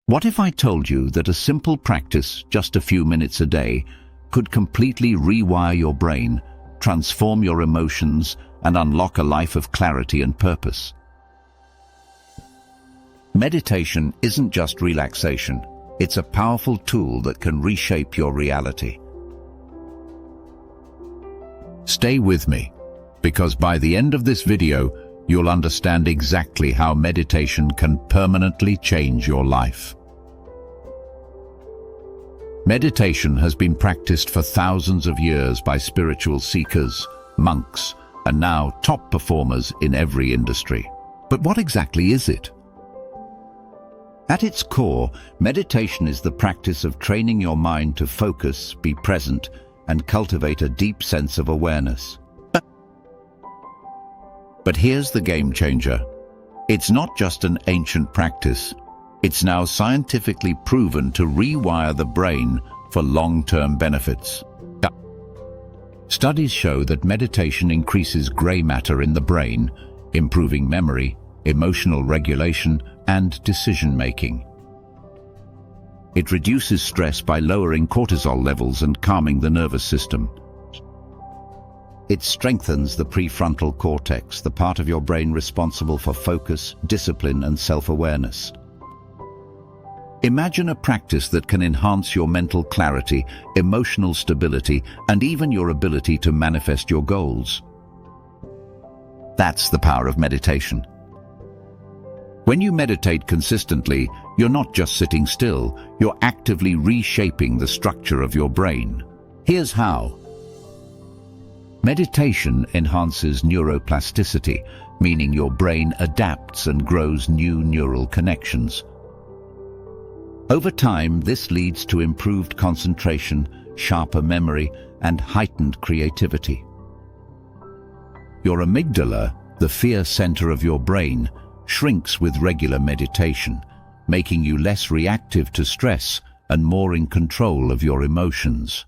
What if I told you that a simple practice, just a few minutes a day, could completely rewire your brain, transform your emotions, and unlock a life of clarity and purpose? Meditation isn't just relaxation. It's a powerful tool that can reshape your reality. Stay with me, because by the end of this video, you'll understand exactly how meditation can permanently change your life. Meditation has been practiced for thousands of years by spiritual seekers, monks, and now top performers in every industry. But what exactly is it? At its core, meditation is the practice of training your mind to focus, be present, and cultivate a deep sense of awareness. But here's the game changer. It's not just an ancient practice. It's now scientifically proven to rewire the brain for long-term benefits. Studies show that meditation increases gray matter in the brain, improving memory, emotional regulation, and decision-making. It reduces stress by lowering cortisol levels and calming the nervous system. It strengthens the prefrontal cortex, the part of your brain responsible for focus, discipline, and self-awareness. Imagine a practice that can enhance your mental clarity, emotional stability, and even your ability to manifest your goals. That's the power of meditation. When you meditate consistently, you're not just sitting still, you're actively reshaping the structure of your brain. Here's how. Meditation enhances neuroplasticity, meaning your brain adapts and grows new neural connections. Over time, this leads to improved concentration, sharper memory, and heightened creativity. Your amygdala, the fear center of your brain, shrinks with regular meditation, making you less reactive to stress and more in control of your emotions.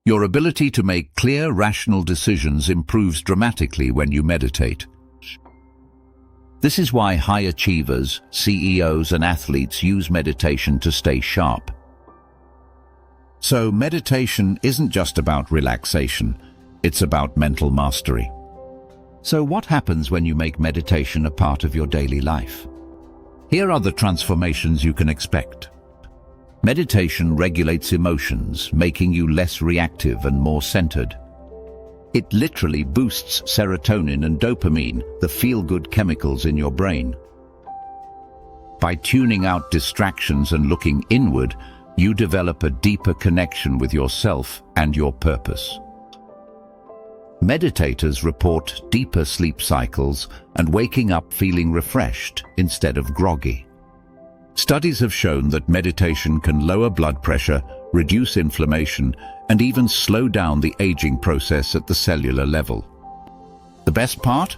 Your ability to make clear, rational decisions improves dramatically when you meditate. This is why high achievers, CEOs, and athletes use meditation to stay sharp. So meditation isn't just about relaxation, it's about mental mastery. So what happens when you make meditation a part of your daily life? Here are the transformations you can expect. Meditation regulates emotions, making you less reactive and more centered. It literally boosts serotonin and dopamine, the feel-good chemicals in your brain. By tuning out distractions and looking inward, you develop a deeper connection with yourself and your purpose. Meditators report deeper sleep cycles and waking up feeling refreshed instead of groggy. Studies have shown that meditation can lower blood pressure, reduce inflammation, and even slow down the aging process at the cellular level. The best part?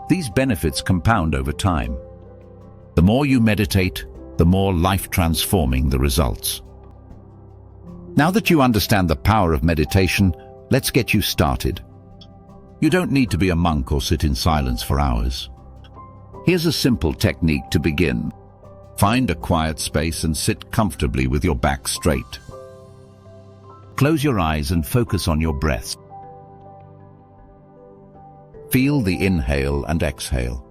These benefits compound over time. The more you meditate, the more life-transforming the results. Now that you understand the power of meditation, let's get you started. You don't need to be a monk or sit in silence for hours. Here's a simple technique to begin. Find a quiet space and sit comfortably with your back straight. Close your eyes and focus on your breath. Feel the inhale and exhale.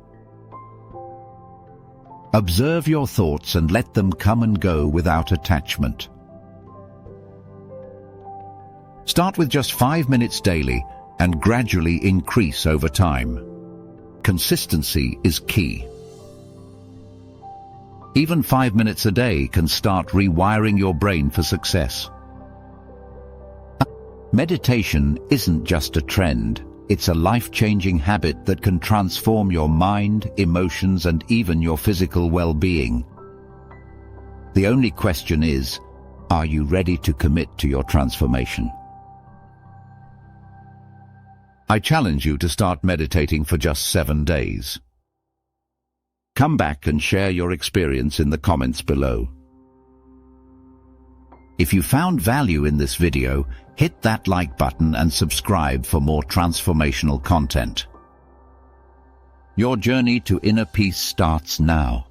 Observe your thoughts and let them come and go without attachment. Start with just 5 minutes daily and gradually increase over time. Consistency is key. Even 5 minutes a day can start rewiring your brain for success. Meditation isn't just a trend. It's a life-changing habit that can transform your mind, emotions, and even your physical well-being. The only question is, are you ready to commit to your transformation? I challenge you to start meditating for just 7 days. Come back and share your experience in the comments below. If you found value in this video, hit that like button and subscribe for more transformational content. Your journey to inner peace starts now.